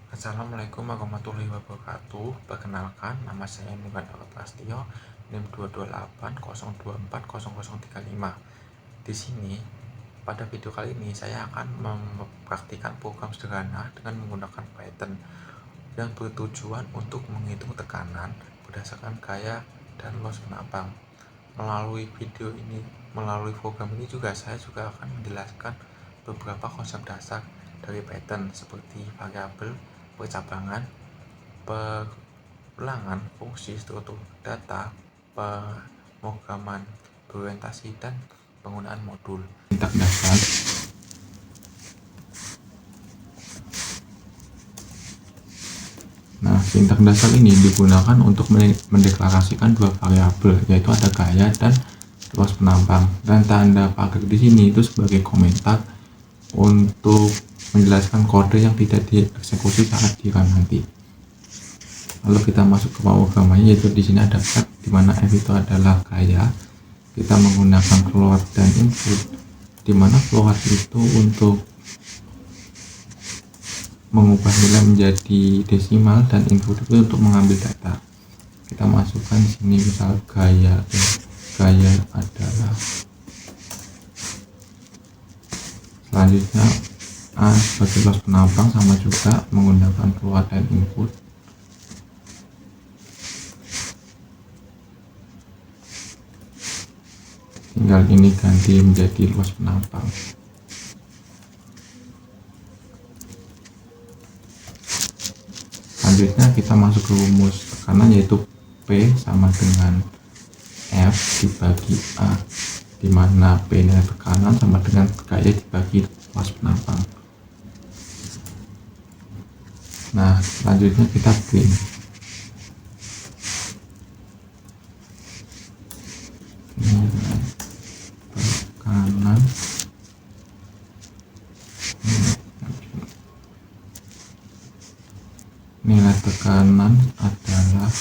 Assalamualaikum warahmatullahi wabarakatuh. Perkenalkan, nama saya Muhammad Prastio, NIM 22802400035. Di sini, pada video kali ini saya akan mempraktikkan program sederhana dengan menggunakan Python yang bertujuan untuk menghitung tekanan berdasarkan gaya dan loss penambang. Melalui program ini saya juga akan menjelaskan beberapa konsep dasar dari Python seperti variabel, percabangan, perulangan, fungsi, struktur data, pemrograman berorientasi, dan penggunaan modul. Sintak dasar. Nah, sintak dasar ini digunakan untuk mendeklarasikan dua variabel, yaitu ada gaya dan luas penambang, dan tanda pagar di sini itu sebagai komentar untuk menjelaskan kode yang tidak dieksekusi saat di run nanti. Lalu kita masuk ke pemrogramannya, yaitu di sini ada flag, di mana f itu adalah gaya. Kita menggunakan float dan input, di mana float itu untuk mengubah nilai menjadi desimal dan input itu untuk mengambil data. Kita masukkan di sini misal gaya adalah, selanjutnya A sebagai loss penambang, sama juga menggunakan float dan input. Tinggal ini ganti menjadi luas penambang. Selanjutnya kita masuk ke rumus tekanan, yaitu P sama dengan F dibagi A, di mana P nilai tekanan sama dengan gaya dibagi luas penambang. Nah, selanjutnya kita print. Nilai tekanan adalah,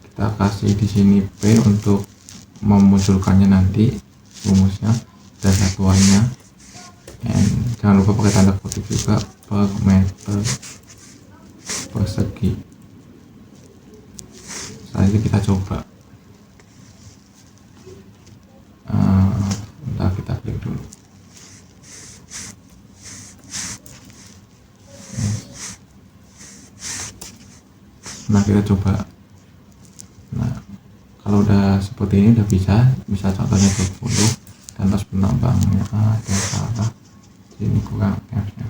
kita kasih di sini P untuk memunculkannya nanti rumusnya, dan satuannya N. Jangan lupa pakai tanda kutip juga, per meter persegi. Selanjutnya kita coba. Kita klik dulu. Nah, kita coba. Nah, kalau udah seperti ini udah bisa contohnya 20, dan loss penambangnya ada salah, ini kurang F nya.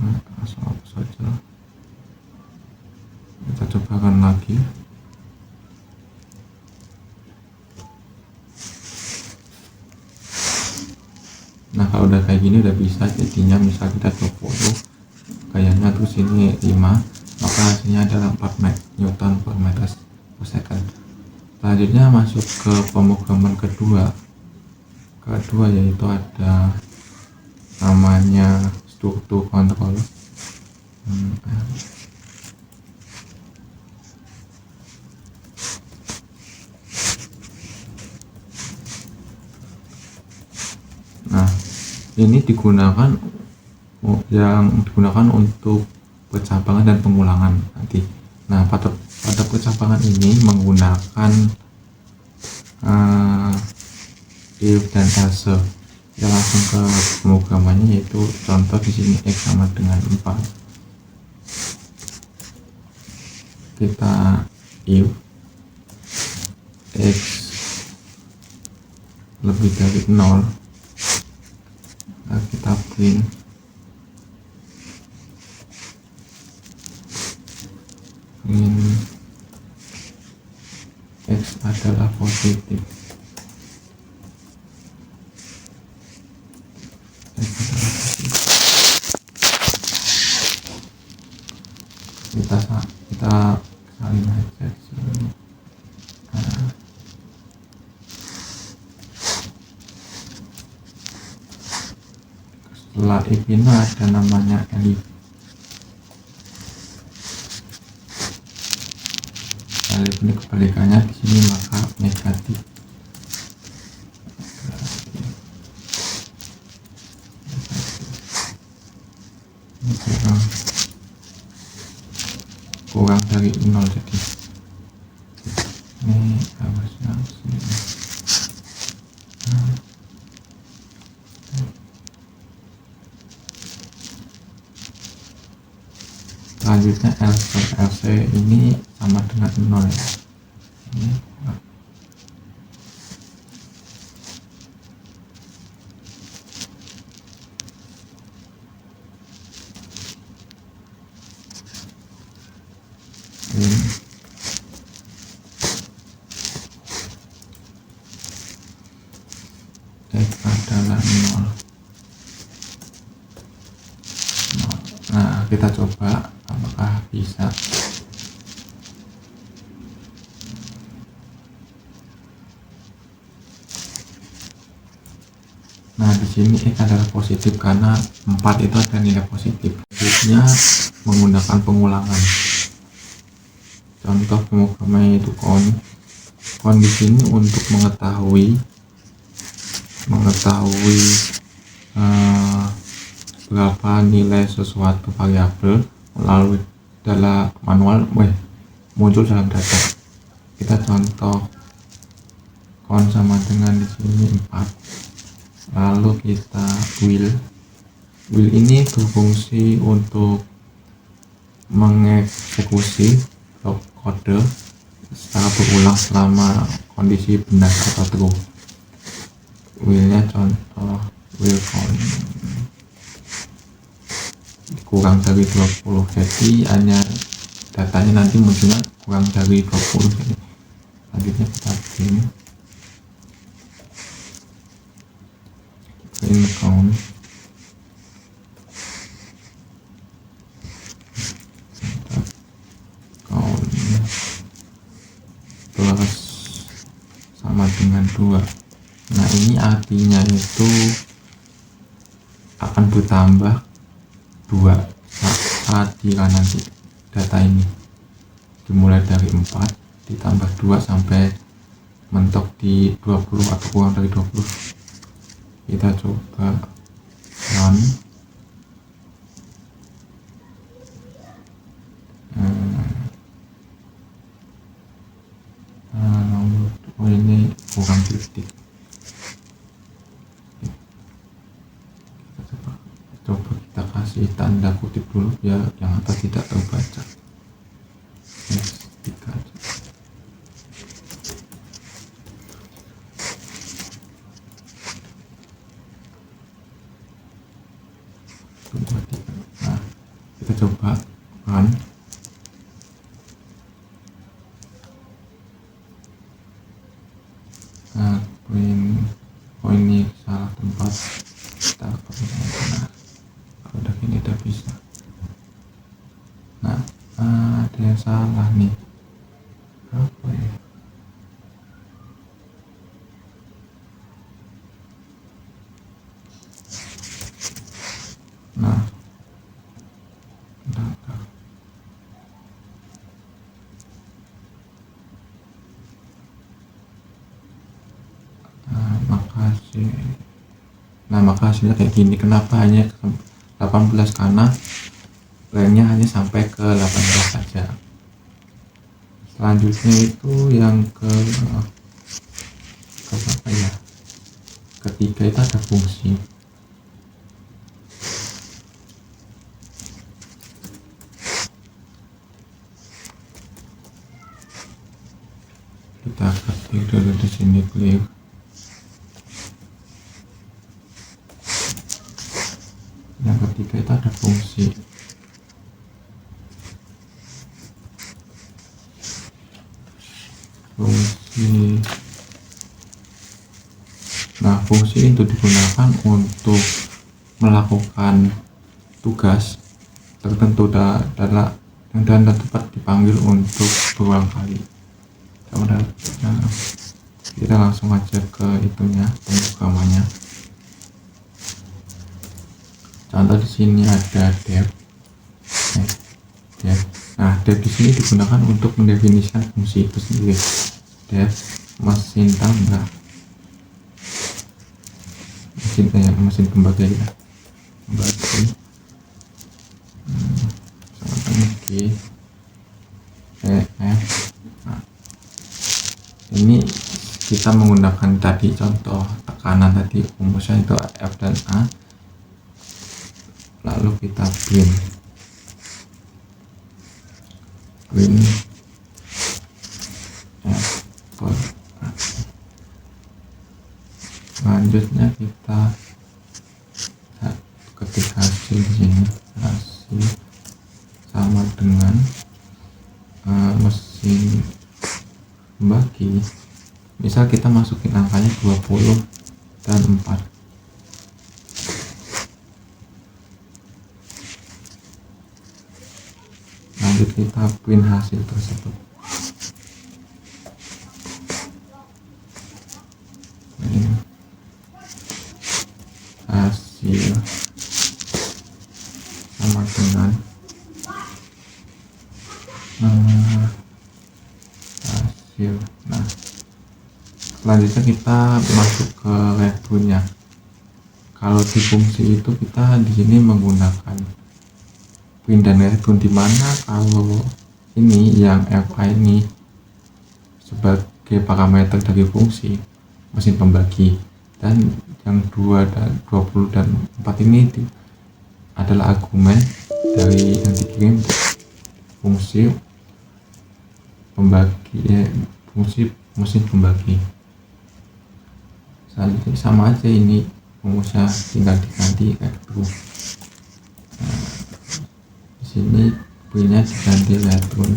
Nah, langsung hapus saja. Kita coba run lagi. Nah, kalau udah kayak gini udah bisa jadinya, misal kita 20, gayanya terus ini 5, maka hasilnya adalah 4 Newton per meter per second. Selanjutnya masuk ke pemrograman kedua, yaitu ada namanya struktur kontrol. Nah, ini digunakan untuk percabangan dan pengulangan nanti. Nah, pada percabangan ini menggunakan if dan else. Kita langsung ke pemrogramannya, yaitu contoh di sini x sama dengan 4. Kita if x lebih dari 0, kita print x adalah positif. Kita salin aja sini. Setelah if ini ada namanya elif. Elif ini kebalikannya di sini, maka negatif. kurang dari 0, jadi ini harusnya sini. Selanjutnya LC ini sama dengan 0 ya. Ini X adalah 0. Nah, kita coba apakah bisa. Nah, di sini X adalah positif karena 4 itu ada nilai positif. Selanjutnya menggunakan pengulangan. Contoh pemrograman itu kon di sini untuk mengetahui berapa nilai sesuatu variabel melalui dalam manual muncul dalam data. Kita contoh kon sama dengan di sini 4. Lalu kita will ini berfungsi untuk mengeksekusi blok kode secara berulang selama kondisi benar atau true. Willnya contoh will count kurang dari 20, jadi hanya datanya nanti munculnya kurang dari 20. Jadi selanjutnya kita print count plus sama dengan 2. Nah, ini artinya itu akan bertambah 2 saat jika nanti data ini dimulai dari 4 ditambah 2 sampai mentok di 20 atau kurang dari 20. Kita coba run. Ini kurang titik. Coba kita kasih tanda kutip dulu biar yang atas tidak terbaca. Nah, kita coba run. Nah, ini salah tempat, kita benar. Kalau udah gini udah bisa. Nah, ada yang salah nih. Apa ya? Nah, maka hasilnya kayak gini. Kenapa hanya 18? Karena range-nya hanya sampai ke 18 saja. Selanjutnya itu yang ke apa ya, ketiga itu ada fungsi. Kita ketik dulu di sini, clear. Yang ketiga itu ada fungsi. Nah, fungsi itu digunakan untuk melakukan tugas tertentu dan tempat dipanggil untuk berulang kali. Nah, kita langsung aja ke itunya, pemrogramannya. Contoh di sini ada def. Nah, def di sini digunakan untuk mendefinisikan fungsi itu sendiri. Def mesin tambah, mesin pembagi. EF. Nah, ini kita menggunakan tadi contoh tekanan tadi rumusnya itu F dan A, lalu kita print F per A. Selanjutnya kita ketik hasil di sini, hasil sama dengan mesin pembagi. Misal kita masukin angkanya 20 dan 4. Lanjut kita print hasil tersebut. Ini hasil sama dengan hasil. Nah, selanjutnya kita masuk ke return-nya. Kalau di fungsi itu kita di sini menggunakan print dan return, dimana kalau ini yang FA ini sebagai parameter dari fungsi mesin pembagi, dan yang 2 dan 20 dan 4 ini adalah argumen dari yang dikirim fungsi pembagi, fungsi mesin pembagi. Selanjutnya sama aja, ini rumusnya tinggal diganti kayak gitu. Nah, di sini printnya diganti return.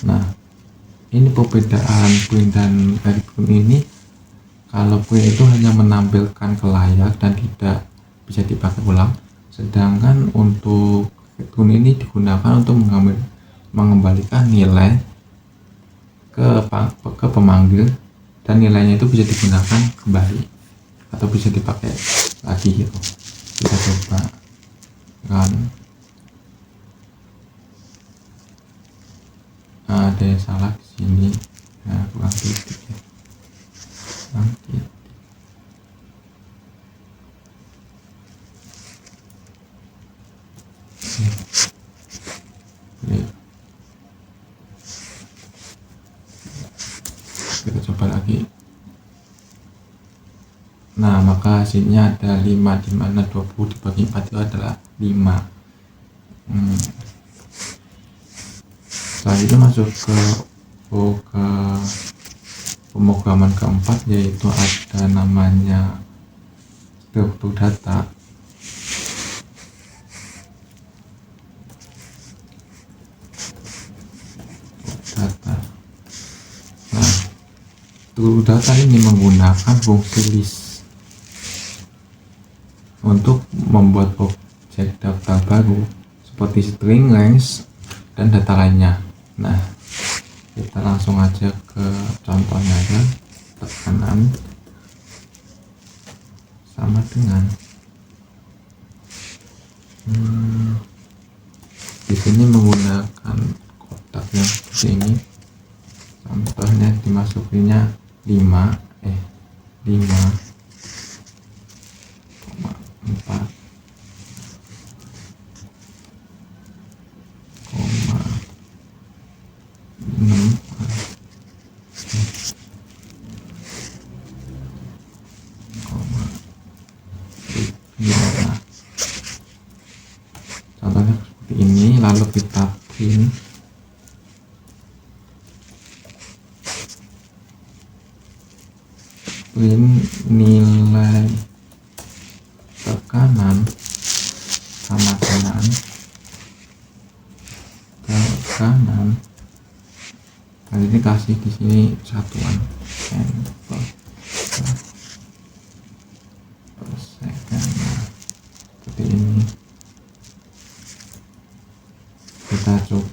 Nah, ini perbedaan print dan return ini. Kalau print itu hanya menampilkan ke layar dan tidak bisa dipakai ulang, sedangkan untuk return ini digunakan untuk mengembalikan nilai ke pemanggil, dan nilainya itu bisa digunakan kembali atau bisa dipakai lagi gitu. Kita coba kan, ada yang salah di sini, nah kurang titik ya, kurang titik. Kita coba lagi. Nah, maka hasilnya ada 5, dimana 20 dibagi 4 itu adalah 5. Selanjutnya masuk ke pemrograman keempat, yaitu ada namanya struktur data. Nah, struktur data ini menggunakan fungsi list untuk membuat objek daftar baru seperti string, range, dan data lainnya. Nah, kita langsung aja ke contohnya aja. Tekanan sama dengan di sini menggunakan kotak yang seperti ini. Contohnya dimasukinnya 5,4 contohnya seperti ini. Lalu kita print nilai tekanan sama dengan tekanan. Nah, ini kasih di sini satuan sampel per second. Nah, seperti ini. Kita coba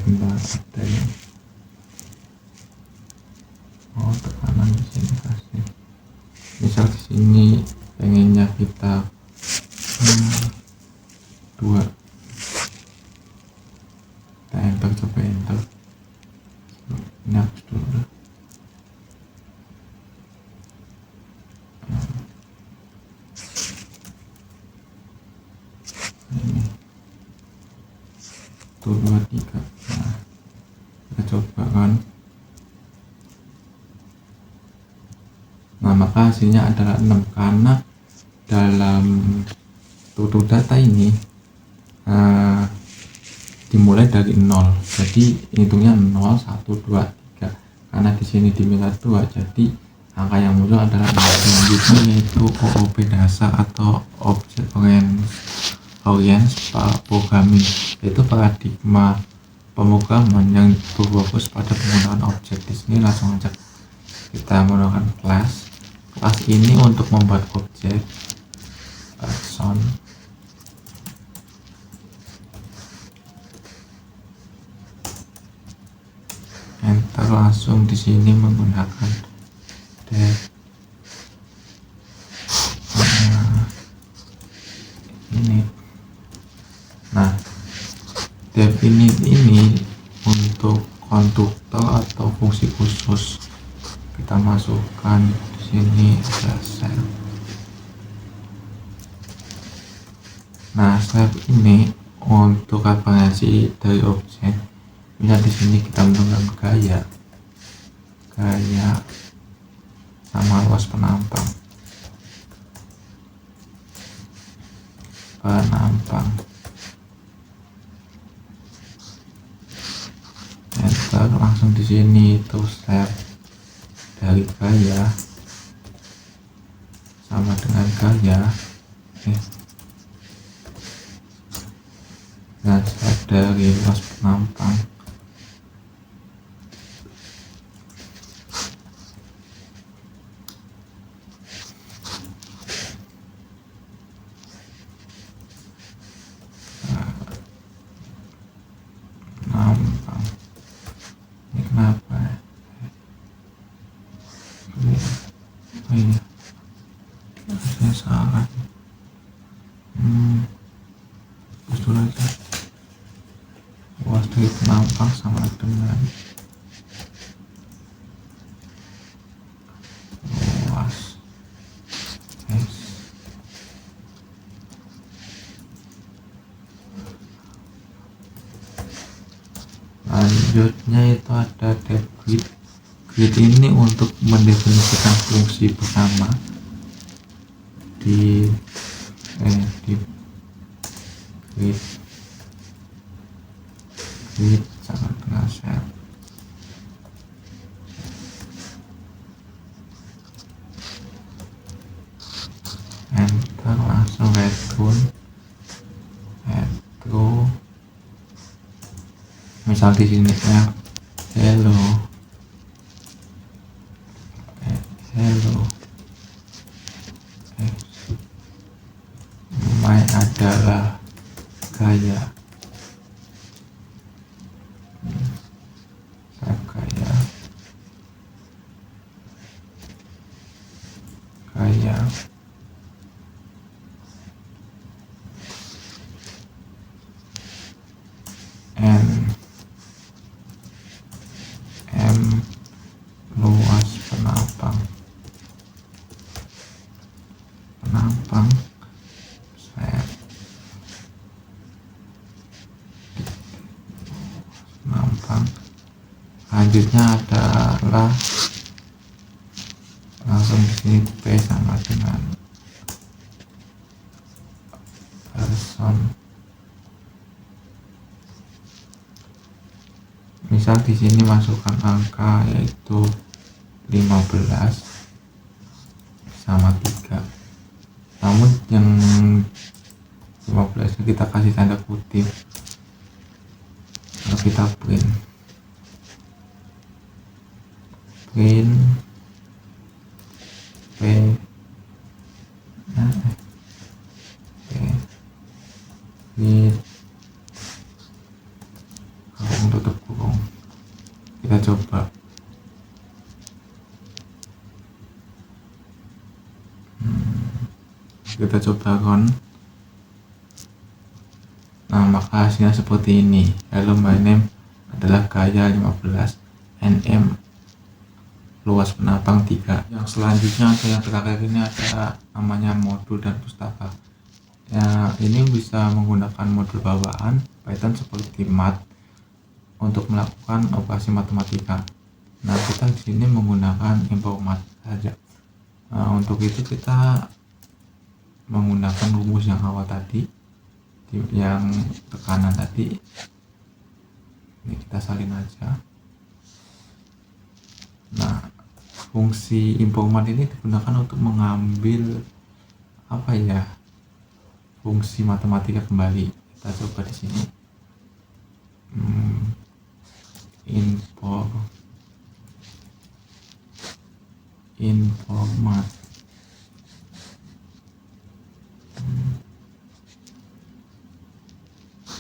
bentar, ada yang tekanan di sini kasih. Misal di sini pengennya kita 2, kita enter, coba enter. Ini hapus dulu. 1 2 3. Nah, kita coba kan. Nah, maka hasilnya adalah 6 karena dalam tutur data ini dimulai dari 0. Jadi hitungnya 0 1 2 3. Karena di sini diminta 2, jadi angka yang muncul adalah 0. Selanjutnya yaitu OOP dasar atau Object Oriented Programming, yaitu paradigma pemrograman yang berfokus pada penggunaan objek. Di sini langsung aja kita menggunakan kelas ini untuk membuat objek person. Enter, langsung di sini menggunakan dev. Nah, dev ini untuk konstruktor atau fungsi khusus. Kita masukkan di sini ada self. Nah, self ini untuk referensi dari objek. Misal di sini kita menggunakan gaya sama luas penampang. Enter, langsung di sini itu self dari gaya sama dengan gaya. Dan self dari luas penampang. Ini kenapa ya? Oh iya, saya salah. Terus dulu aja. Luas dari penampang sama dengan luas S. Selanjutnya itu ada dev grid. Grid ini untuk mendefinisikan fungsi pertama di grid sama dengan self. Enter, langsung return. Misal di sini ya, hello. My adalah gaya. Gaya. M luas penampang set penampang. Selanjutnya adalah langsung di sini P sama dengan person. Misal di sini masukkan angka yaitu 15 sama 3. Namun yang 15 kita kasih tanda kutip. Kalau kita print P tutup kurung. Kita coba. Kita coba run. Nah, maka hasilnya seperti ini. Hello, my name adalah gaya 15, NM luas penampang 3. Yang selanjutnya atau yang terakhir ini ada namanya modul dan pustaka. Ya, ini bisa menggunakan modul bawaan Python seperti math untuk melakukan operasi matematika. Nah, kita di sini menggunakan import math saja. Nah, untuk itu kita menggunakan rumus yang awal tadi, yang tekanan tadi. Ini kita salin aja. Nah, fungsi import math ini digunakan untuk mengambil fungsi matematika kembali. Kita coba di sini. Import math.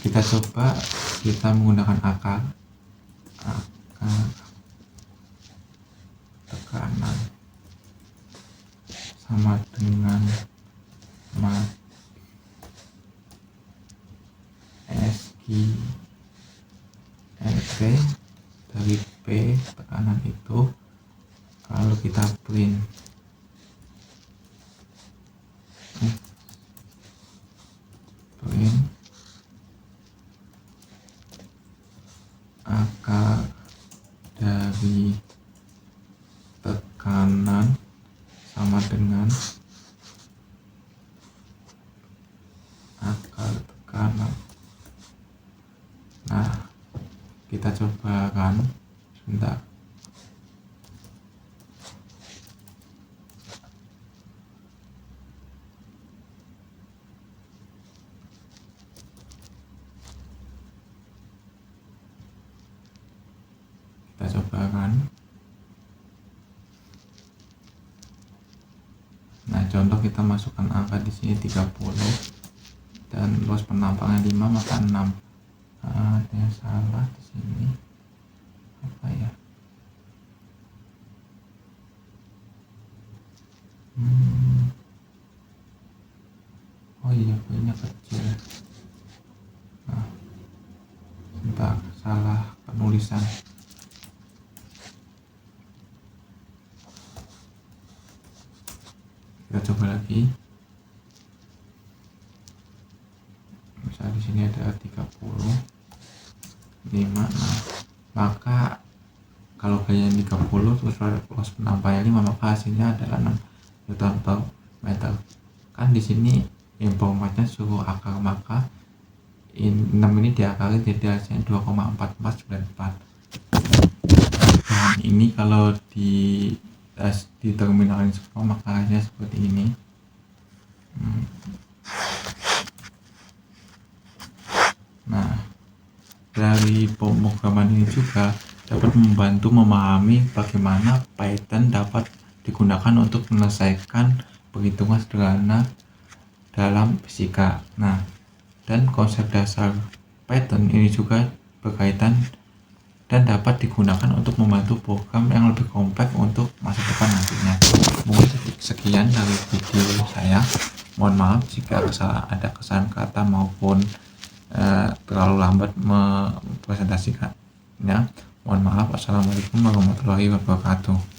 Kita coba kita menggunakan akar tekanan sama dengan math SQLT dari P tekanan itu, kalau kita print akar dari tekanan sama dengan akar tekanan. Nah, kita coba kan, sebentar. Kita coba kan. Nah, contoh kita masukkan angka di sini 30 dan luas penampakan 5 maka 6. Ada yang salah di sini. Apa ya? Oh iya, punya kecil. Nah, sebentar, salah penulisan. Kita coba lagi. Misalnya di sini ada 35. Nah, maka kalau gaya 30 terus luas penampaknya 5, maka hasilnya adalah 6 Nm. Kan di sini informasinya suruh akar, maka 6 ini diakali jadi hasilnya 2,4494. Dan ini kalau di terminal Inspector maka hasilnya seperti ini. Nah, dari pemrograman ini juga dapat membantu memahami bagaimana Python dapat digunakan untuk menyelesaikan perhitungan sederhana dalam fisika. Nah, dan konsep dasar Python ini juga berkaitan dan dapat digunakan untuk membantu program yang lebih kompleks untuk masa depan nantinya. Mungkin sekian dari video saya. Mohon maaf jika ada kesalahan kata maupun terlalu lambat mempresentasikannya. Mohon maaf. Assalamualaikum warahmatullahi wabarakatuh.